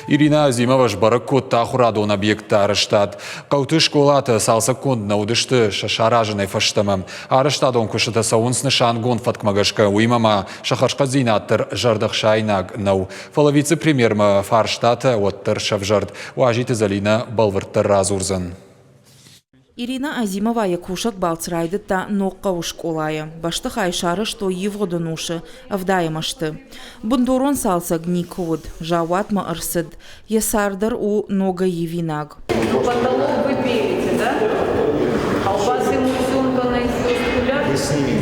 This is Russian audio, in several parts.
Ирина Азимова жбарыккот тахурадон объекта арыштад. Қауты школаты салса кондна удышты шаражыны фаштамам. Арыштадон кушыта саунсны шангон фаткмагашка уймама шахашка зинаттыр жардық шайнаг нау. Фала вице-премьер фарштата оттыр шавжард. Уажиты залина балвырттыр разурзан. Ирина Азимова якушак балцрайды та нокка школая. Башты хайшары, что его донуши, авдаемашты. Бундурон салса гникод, жаватма арсид. Есардар у нога евинаг. Потолок вы пелите, да? А у вас эмульсионка наизусть гулят? Вы с ними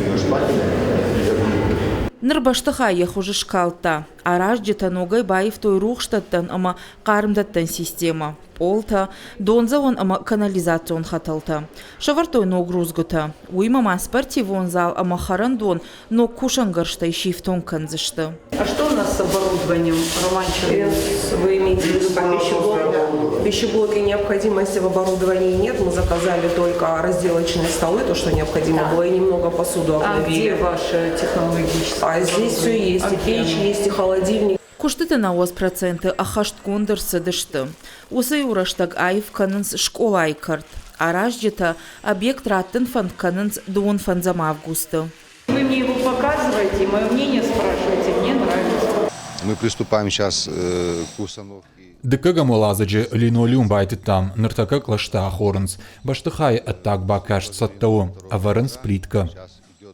Нырбаштыха ехужы шкалта. Араждета ногай баев той рухштаттан ама карымдаттан система. Полта, донзавон ама канализацион хаталта. Шавартой ногрузгута. Уйма маспарти вон зал ама харандон, но кушангарштай шифтон канзышты. А что у нас с оборудованием, Романчик? Вы имеете в виду по пищеблоку? Пищеблоке необходимости в оборудовании нет. Мы заказали только разделочные столы, то, что необходимо было, и немного посуду обновили. А где ваши технологические? А здесь все есть. И печь есть, и холодильник. Куштыты на 8%, а хашт кондырсы дышты. Усы ураштаг айв канынс школа айкарт. Араждета объект раттын фанд канынс дуон фанзам августа. Вы мне его показываете, мое мнение спрашиваете, мне нравится. Мы приступаем сейчас к установке. Дыкыга молазыджы линолеум байтытам, ныртака клашта хорынс. Баштыхай аттак бакаш саттау, аварынс плитка.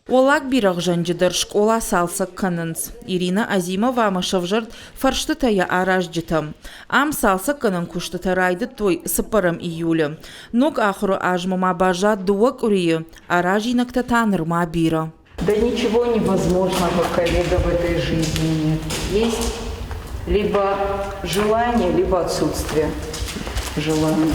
Олак бирах жанжидар школа салса канынс. Ирина Азимова амашавжард фарштытая араждетам. Ам салса канын куштыта райды той сыпарам июля. Ног ахру ажмама бажа дуак урие, аражинакта танырма бира. Да ничего невозможного ковида в этой жизни нет. Есть либо желание, либо отсутствие желания.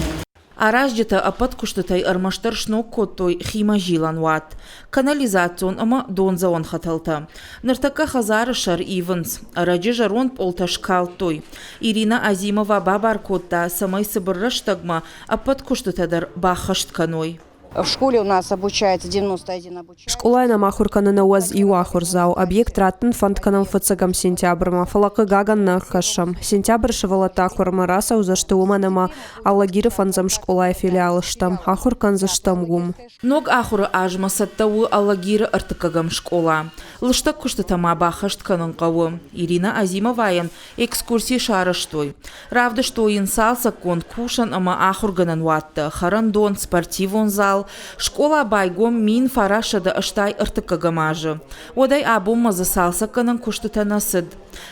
Араждета апат куштытай армаштар шнокко той хима жилан ват. Канализацион ама донзаон хаталта. Ныртака хазары шар ивенс. Араджи жарон полташкал той. Ирина Азимова бабар котта самай сыбырраштагма апат куштытадар бахашт каной. В школе у нас обучается 91 обучающий. Школайна махурканы на уаз и уахурзау. Объект раттын фантканал фацагам сентябрма. Фалакы гаган нахашам. Сентябрь шевалата хурмараса узашты уманама аллагиры фанзам школай филиалыштам. Ахуркан заштам гум. Ног ахуры ажма саттауы аллагиры артыкагам школа. Лыштак куштытама бахашт канын кавы. Ирина Азимоваян экскурсии шарыштой. Равды что инсалса кон кушан ама ахурганан ватты. Харандон спортивон зал. Школа байгом мин фарашада аштай артыкагамажы. Одай абума засалса канын куштыта насыд.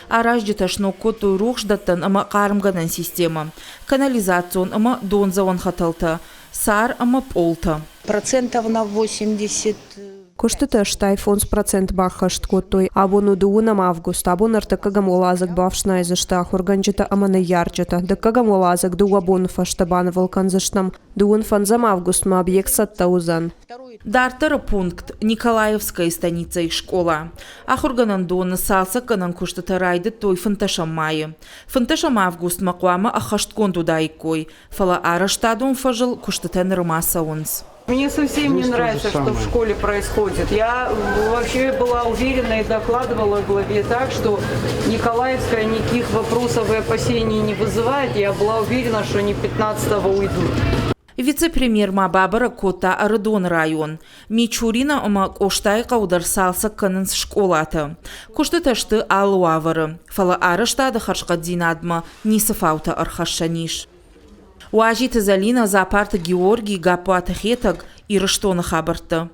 Араждета шнокко той рухждаттан ама карымганан система. Канализацион ама донзаон хаталта. Сар ама полта. Процентов на 80. Куштыты аштай фонс процент бахашт коттой. Абону дуунам август. Абон артыкагам олазак бавшнай зашты ахурганжыта аманы ярджыта. Дыккагам олазак дуабон фаштабан валкан заштам. Дуун фанзам августма объект саттаузан. Дартары пункт Николаевская станица и школа. Ахурганан дон салса канан куштыты райды той фанташам майы. Фанташам август макуама ахашткон тудайкой. Фала араштадун фажыл куштыты нырмаса унс. Мне совсем не нравится, что в школе происходит. Я вообще была уверена и докладывала главе так, что Николаевская никаких вопросов и опасений не вызывает. Я была уверена, что они 15-го уйдут. Вице-премьер Мабабара Кота Арыдон район. Мичурина ома коштай каудар салса канынс школата. Кошты ташты алуавары. Фала арыштады харшка динадма нисафаута архашаниш. Уажиты залина за апарты Георгий гапуата хетаг и рыштона хабарты.